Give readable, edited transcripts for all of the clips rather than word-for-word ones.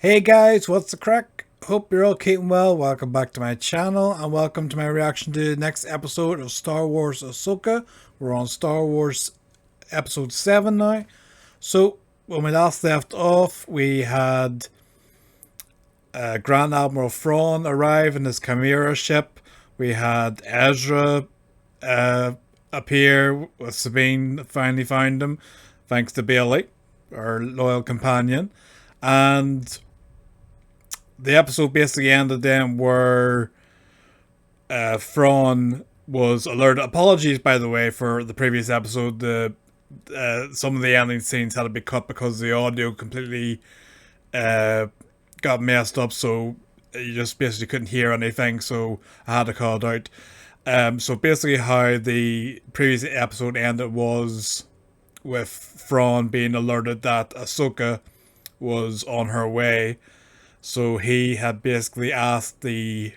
Hey guys, what's the crack? Hope you're all keeping well. Welcome back to my channel and welcome to my reaction to the next episode of Star Wars Ahsoka. We're on Star Wars episode 7 now. So when we last left off, we had Grand Admiral Thrawn arrive in his Chimera ship. We had Ezra appear with Sabine, finally found him, thanks to Baylan, our loyal companion. And the episode basically ended then where Thrawn was alerted. Apologies, by the way, for the previous episode. Some of the ending scenes had to be cut because the audio completely got messed up, so you just basically couldn't hear anything, so I had to call it out. So basically how the previous episode ended was with Thrawn being alerted that Ahsoka was on her way. So he had basically asked the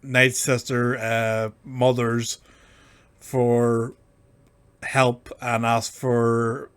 Night Sister mothers for help and asked for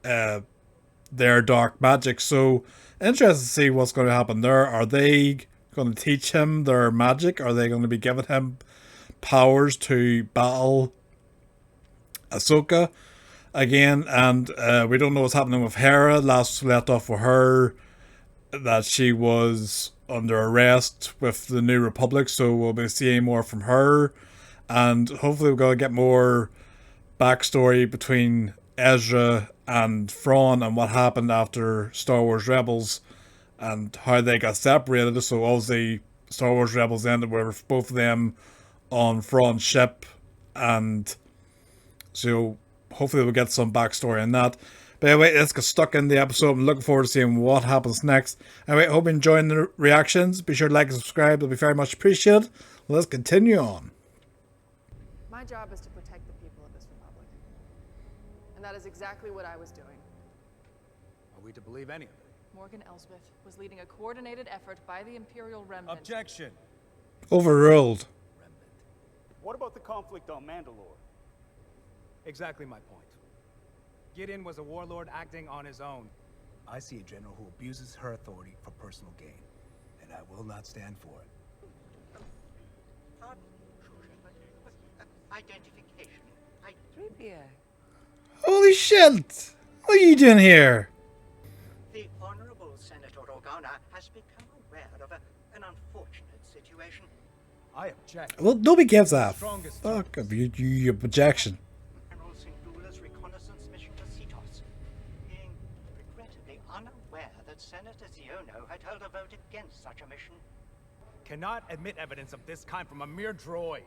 their dark magic. So interested to see what's going to happen there. Are they going to teach him their magic? Are they going to be giving him powers to battle Ahsoka again? And we don't know what's happening with Hera. Last left off with her that she was under arrest with the New Republic, so we'll be seeing more from her, and hopefully we're going to get more backstory between Ezra and Thrawn and what happened after Star Wars Rebels and how they got separated. So obviously Star Wars Rebels ended with both of them on Thrawn's ship, and so hopefully we'll get some backstory on that. But anyway, let's get stuck in the episode. I'm looking forward to seeing what happens next. Anyway, hope you're enjoying the reactions. Be sure to like and subscribe. It'll be very much appreciated. Let's continue on. My job is to protect the people of this republic. And that is exactly what I was doing. Are we to believe any of it? Morgan Elsbeth was leading a coordinated effort by the Imperial Remnant. Objection! Overruled. Remnant. What about the conflict on Mandalore? Exactly my point. Gideon was a warlord acting on his own. I see a general who abuses her authority for personal gain, and I will not stand for it. Identification. 3PO. Holy shit! What are you doing here? The Honorable Senator Organa has become aware of an unfortunate situation. I object. Well, nobody gives a Strongest fuck of your objection. Admiral Syndulla's reconnaissance mission to Cetos, being regrettably unaware that Senator Ziono had held a vote against such a mission. Cannot admit evidence of this kind from a mere droid.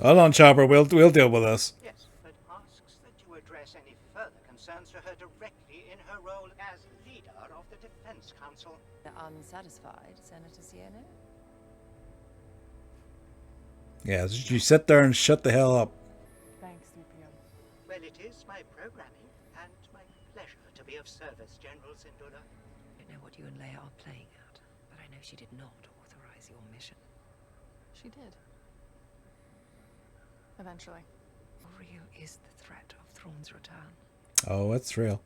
Hold on, Chopper. We'll deal with this. Yes, but asks that you address any further concerns to her directly in her role as leader of the Defense Council. Unsatisfied, Senator Ziono? Yeah, you sit there and shut the hell up. Thanks, 3PO. Well, it is my programming and my pleasure to be of service, General Syndulla. I don't know what you and Leia are playing at, but I know she did not authorize your mission. She did. Eventually. How real is the threat of Thrawn's return? Oh, it's real.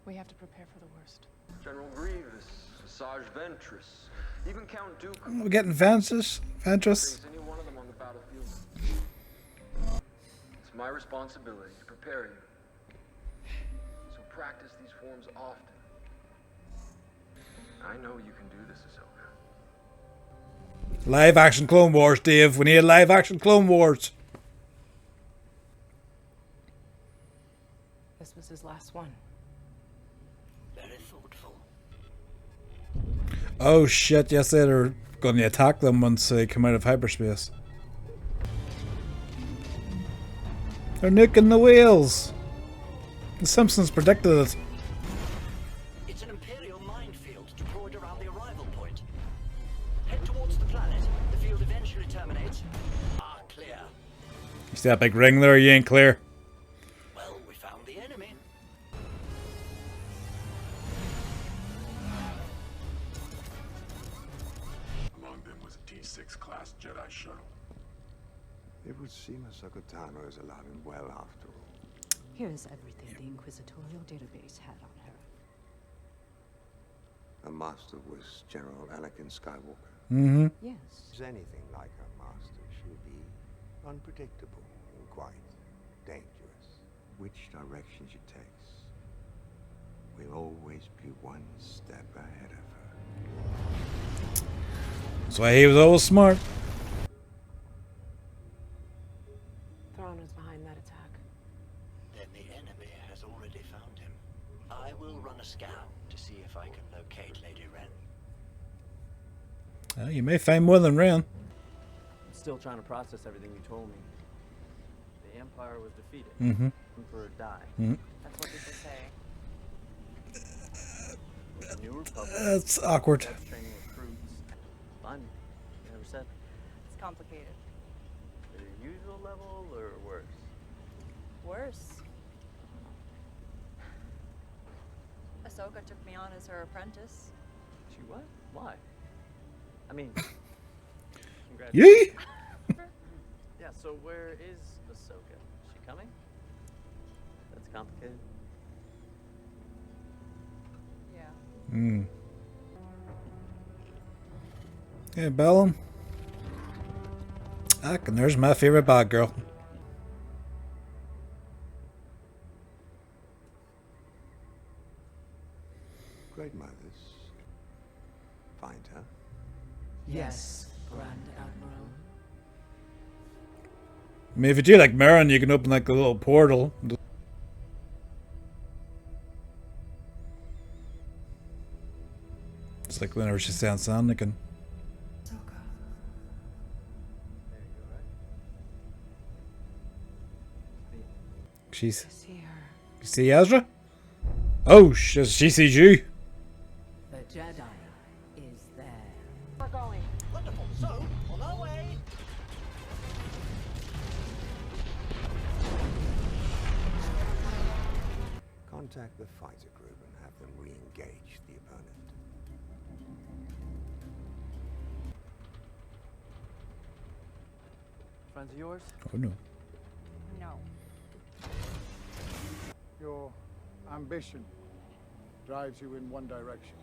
We have to prepare for the worst. General Grievous, Sage Ventress, even Count Dooku. We're getting Ventress. Brings any one of them on the battlefield. It's my responsibility to prepare you. So practice these forms often. I know you can do this, Ahsoka. Live action Clone Wars, Dave. We need a live action Clone Wars. This was his last one. Very thoughtful. Oh shit, yes, they're going to attack them once they come out of hyperspace. They're nuking the whales. The Simpsons predicted it. It's an Imperial minefield deployed around the arrival point. Head towards the planet. The field eventually terminates. Clear. You see that big ring there? You ain't clear. Well, we found the enemy. Among them was a T6 class Jedi shuttle. It would seem Ahsoka Tano is alive and well after all. Here's everything the Inquisitorial database had on her. Her master was General Anakin Skywalker. Mm-hmm. Yes. Anything like her master should be unpredictable and quite dangerous. Which direction she takes will always be one step ahead of her. That's why he was always smart. Thrawn was behind that attack. Then the enemy has already found him. I will run a scan to see if I can locate Lady Wren. You may find more than Wren. I'm still trying to process everything you told me. The Empire was defeated. Mm-hmm. Emperor died. Mm-hmm. That's what people say. With the New Republic. That's awkward. Training recruits. Fun. You never said. It's complicated. The usual level or worse? Worse. Ahsoka took me on as her apprentice. She what? Why? I mean, congrats. Yee! Yeah, so where is Ahsoka? Is she coming? That's complicated. Yeah. Mm. Hey, Baylan. Ah, and there's my favorite bad girl. Great mothers. Find her. Yes, Grand Admiral. I mean, if you do like Merrin, you can open like a little portal. It's like whenever she sounds Anakin. She's. You see Ezra? Oh, she sees you. The Jedi is there. We're going. Wonderful. So, on our way. Contact the fighter group and have them re-engage the opponent. Friends of yours? Oh no. No. Your ambition drives you in one direction.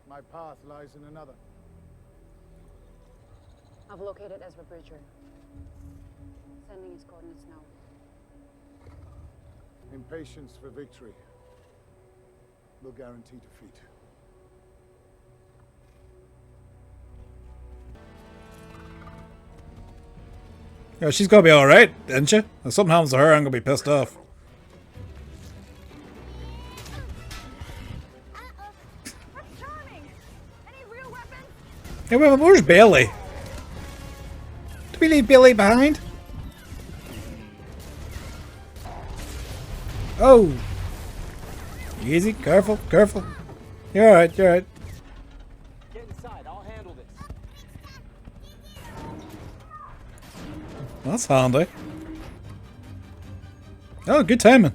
My path lies in another. I've located Ezra Bridger. Sending his coordinates now. Impatience for victory will guarantee defeat. Yeah, she's gonna be alright, isn't she? If something happens to her, I'm gonna be pissed off. That's charming. Any real weapons? Hey, wait, where's Bailey? Do we leave Bailey behind? Oh! Easy, careful, careful. You're alright, you're alright. Get inside, I'll handle this. That's handy. Oh, good timing.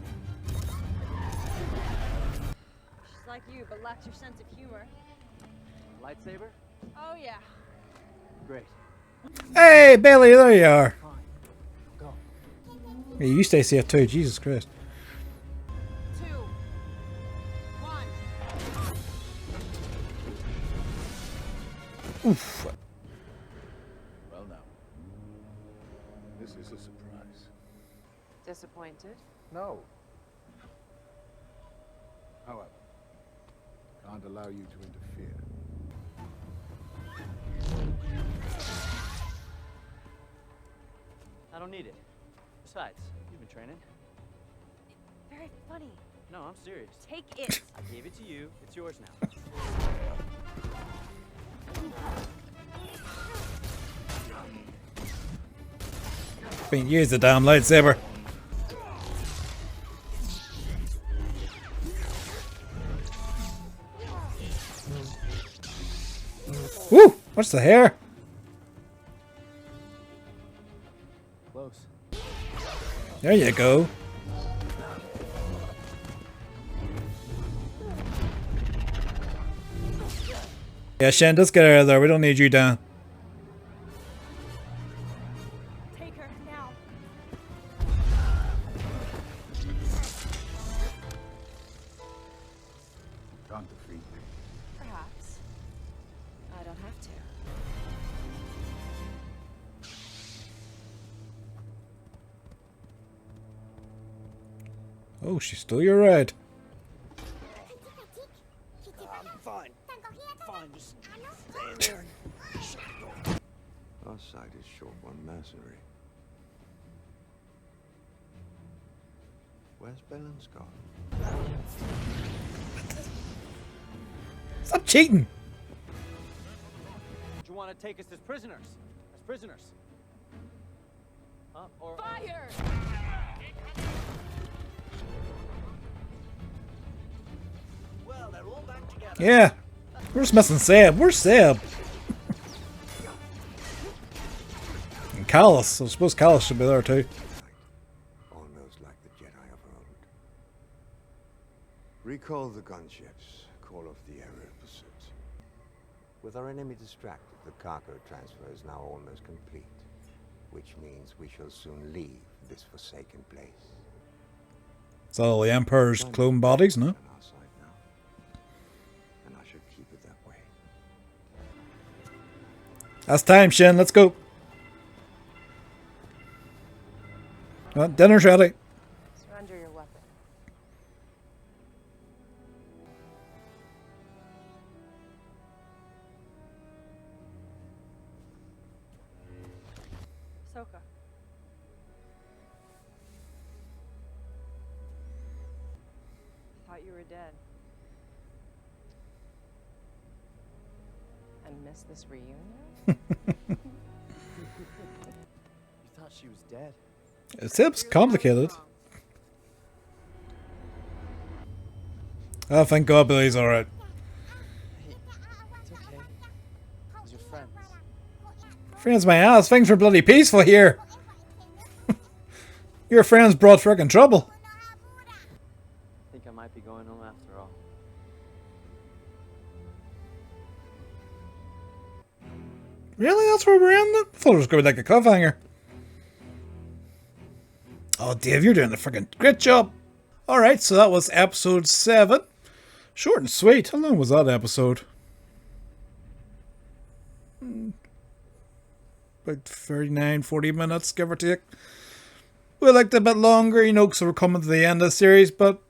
She's like you, but lacks your sense of humor. Lightsaber? Oh, yeah. Great. Hey, Bailey, there you are. Fine. Go. Hey, you stay safe too, Jesus Christ. 2, 1. Oof. Well now, this is a surprise. Disappointed? No. However, can't allow you to interfere. I don't need it. Besides, you've been training. Very funny. No, I'm serious. Take it. I gave it to you. It's yours now. Being used the damn lightsaber. Woo! What's the hair? Close. There you go. Yeah, Shin, let's get out of there. We don't need you down. Take her now. can't defeat me. Perhaps. I don't have to. Oh, she stole your ride. I'm fine. Fine, just stay in there. Our side is short one mercenary. Where's Baylan's gone? Stop cheating! Do you want to take us as prisoners? As prisoners? Huh? Or Fire! Well, they're all back together. Yeah. We're just missing Seb. Where's Seb? And Callus. I suppose Callus should be there too. Almost like the Jedi of old. Recall the gunships. Call off the area of pursuit. With our enemy distracted, the cargo transfer is now almost complete. Which means we shall soon leave this forsaken place. It's all the Emperor's clone bodies, no? On our side now. And I should keep it that way. That's time, Shin. Let's go. Well, dinner's ready. Surrender your weapon. Ahsoka. Thought you were dead. And missed this reunion? you thought she was dead? It's complicated. Oh, thank God Billy's alright. Hey, it's okay. These are friends. Friends, my ass. Things are bloody peaceful here. Your friends brought frickin' trouble. I think I might be going home after all. Really? That's where we're in? I thought it was going to be like a cliffhanger. Oh, Dave, you're doing the freaking great job. Alright, so that was episode 7. Short and sweet. How long was that episode? About 39, 40 minutes, give or take. We liked it a bit longer, you know, because we're coming to the end of the series, but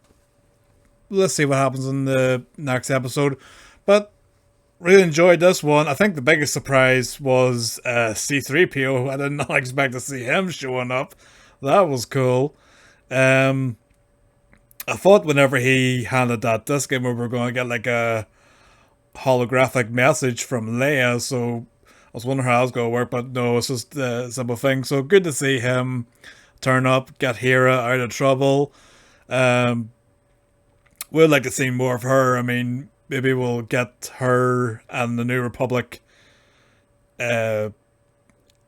let's see what happens in the next episode. But really enjoyed this one. I think the biggest surprise was C-3PO. I did not expect to see him showing up. That was cool. I thought whenever he handed that disc in, we were going to get like a holographic message from Leia, so I was wondering how it was going to work, but no, it's just a simple thing. So good to see him turn up, get Hera out of trouble. We'd like to see more of her. I mean, maybe we'll get her and the New Republic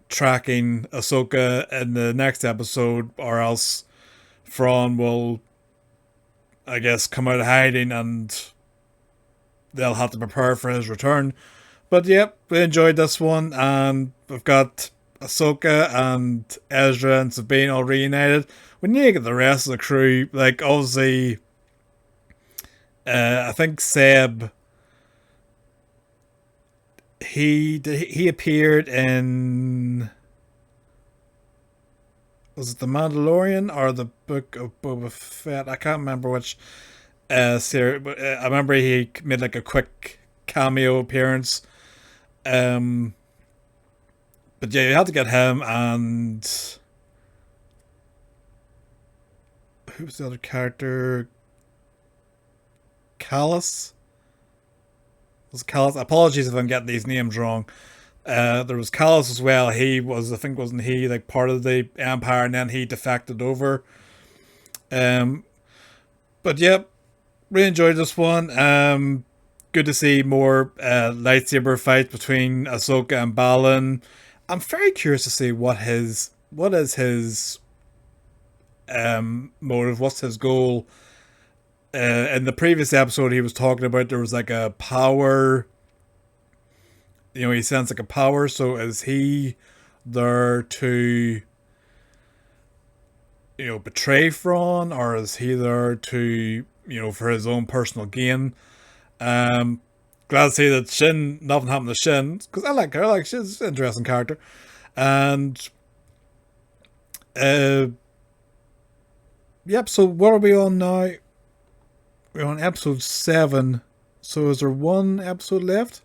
tracking Ahsoka in the next episode, or else Thrawn will, I guess, come out of hiding and they'll have to prepare for his return. But yep, we enjoyed this one, and we've got Ahsoka and Ezra and Sabine all reunited. We need to get the rest of the crew. Like, obviously, I think Seb, he appeared in, was it The Mandalorian or the Book of Boba Fett? I can't remember which series, but I remember he made like a quick cameo appearance. But yeah, you had to get him, and who was the other character? Callus? Was it Callus? Apologies if I'm getting these names wrong. There was Callus as well. He was, I think, wasn't he like part of the Empire, and then he defected over. But yep, really enjoyed this one. Good to see more lightsaber fights between Ahsoka and Baylan. I'm very curious to see what is his motive, what's his goal. In the previous episode, he was talking about there was like a power. You know, he sensed like a power. So is he there to, you know, betray Thrawn, or is he there to, you know, for his own personal gain? Glad to see that Shin, nothing happened to Shin, because I like her. I like she's an interesting character. And yep, so what are we on now? We're on episode 7. So is there one episode left?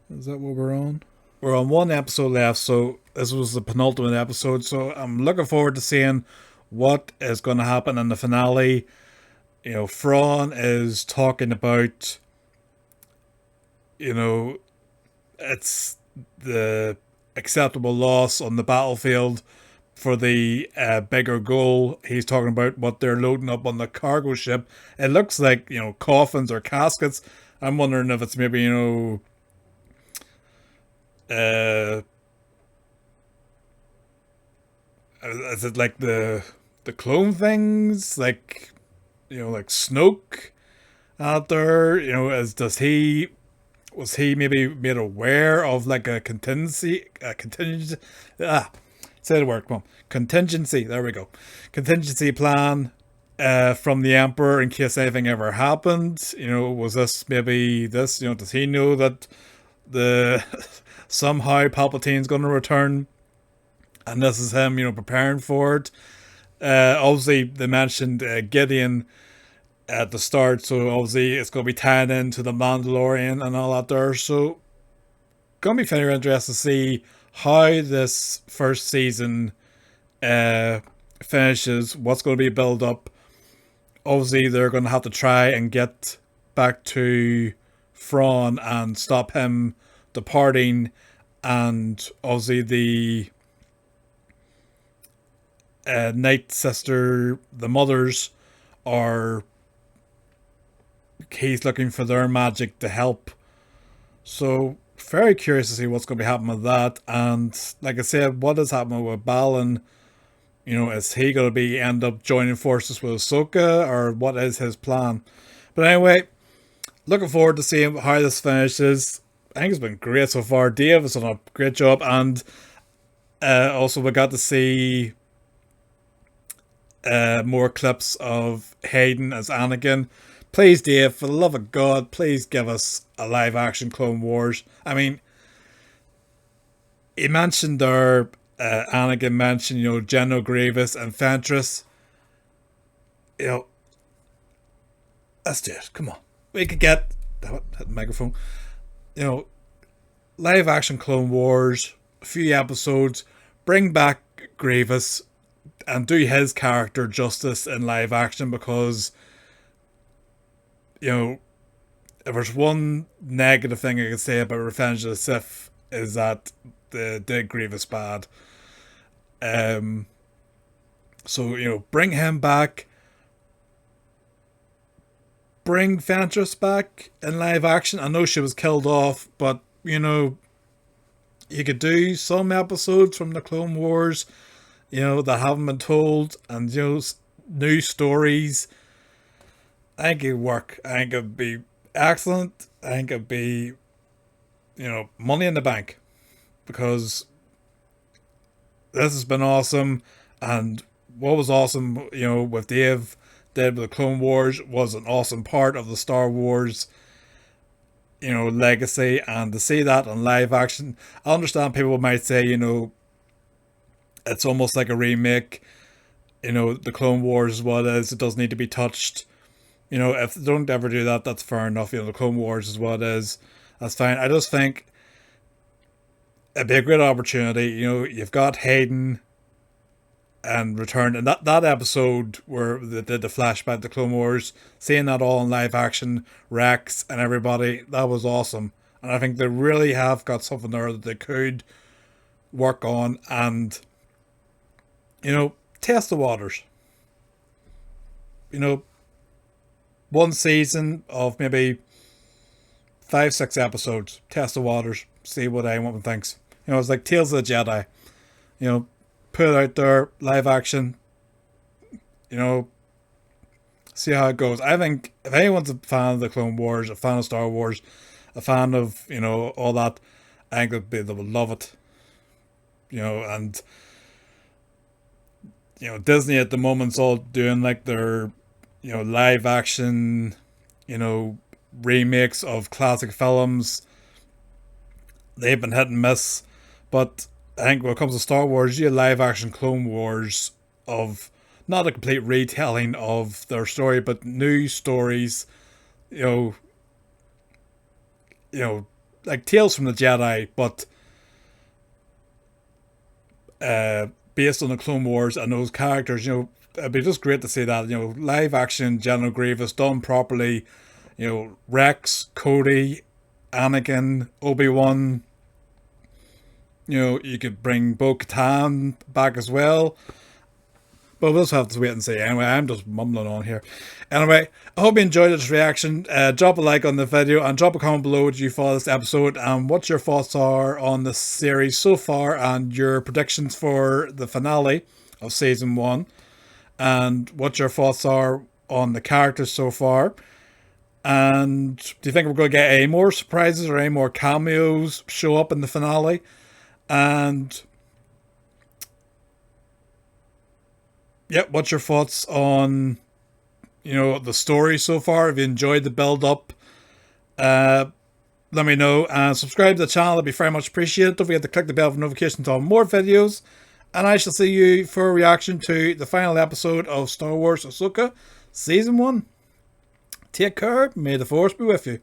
Is that what we're on? We're on one episode left, so this was the penultimate episode. So I'm looking forward to seeing what is going to happen in the finale. You know, Thrawn is talking about, you know, it's the acceptable loss on the battlefield for the bigger goal. He's talking about what they're loading up on the cargo ship. It looks like, you know, coffins or caskets. I'm wondering if it's maybe, you know, is it like the clone things, like, you know, like Snoke out there? You know, was he maybe made aware of like a contingency, say the word, come on, contingency, there we go, contingency plan from the Emperor in case anything ever happened? You know, was this maybe this, you know, does he know that the somehow Palpatine's going to return, and this is him, you know, preparing for it? Obviously they mentioned Gideon at the start, so obviously it's going to be tying into the Mandalorian and all that there. So going to be very interesting to see how this first season finishes, what's going to be built up. Obviously they're going to have to try and get back to Thrawn and stop him departing, and obviously the Night Sister, the mothers, are, he's looking for their magic to help. So very curious to see what's going to be happening with that. And like I said, what is happening with Baylan? You know, is he going to be end up joining forces with Ahsoka, or what is his plan? But anyway, looking forward to seeing how this finishes. I think it's been great so far. Dave has done a great job, and also we got to see more clips of Hayden as Anakin. Please, Dave, for the love of God, please give us a live action Clone Wars. I mean, he mentioned there, Anakin mentioned, you know, General Grievous and Ventress. You know, let's do it. Come on. We could get, hit the microphone. You know, live action Clone Wars, a few episodes, bring back Grievous and do his character justice in live action, because, you know, if there's one negative thing I could say about Revenge of the Sith is that they did Grievous bad. So, you know, bring him back. Bring Ventress back in live action. I know she was killed off, but, you know, you could do some episodes from the Clone Wars, you know, that haven't been told, and, you know, new stories. I think it'd work. I think it'd be excellent. I think it'd be, you know, money in the bank, because this has been awesome. And what was awesome, you know, with Dave did with the Clone Wars was an awesome part of the Star Wars, you know, legacy. And to see that on live action, I understand people might say, you know, it's almost like a remake. You know, the Clone Wars is what it is. It doesn't need to be touched. You know, if they don't ever do that, that's fair enough. You know, the Clone Wars is what it is. That's fine. I just think it'd be a great opportunity. You know, you've got Hayden and Return, and that episode where they did the flashback to the Clone Wars, seeing that all in live action, Rex and everybody, that was awesome. And I think they really have got something there that they could work on and, you know, test the waters. You know, one season of maybe 5-6 episodes, test the waters, see what anyone thinks. You know, it's like Tales of the Jedi. You know, put it out there, live action. You know, see how it goes. I think if anyone's a fan of the Clone Wars, a fan of Star Wars, a fan of, you know, all that, I think they will love it. You know, and, you know, Disney at the moment's all doing like their, you know, live action, you know, remakes of classic films, they've been hit and miss. But I think when it comes to Star Wars, you have live action Clone Wars of not a complete retelling of their story, but new stories, you know, like Tales from the Jedi, but based on the Clone Wars and those characters. You know, it'd be just great to see that, you know, live action General Grievous done properly. You know, Rex, Cody, Anakin, Obi-Wan. You know, you could bring Bo-Katan back as well. But we'll just have to wait and see. Anyway, I'm just mumbling on here. Anyway, I hope you enjoyed this reaction. Drop a like on the video and drop a comment below what you thought of this episode and what your thoughts are on the series so far and your predictions for the finale of Season 1. And what your thoughts are on the characters so far. And do you think we're going to get any more surprises or any more cameos show up in the finale? And yep, what's your thoughts on, you know, the story so far? Have you enjoyed the build up? Let me know, and subscribe to the channel. It'd be very much appreciated. Don't forget to click the bell for notifications on more videos. And I shall see you for a reaction to the final episode of Star Wars Ahsoka Season 1. Take care. May the Force be with you.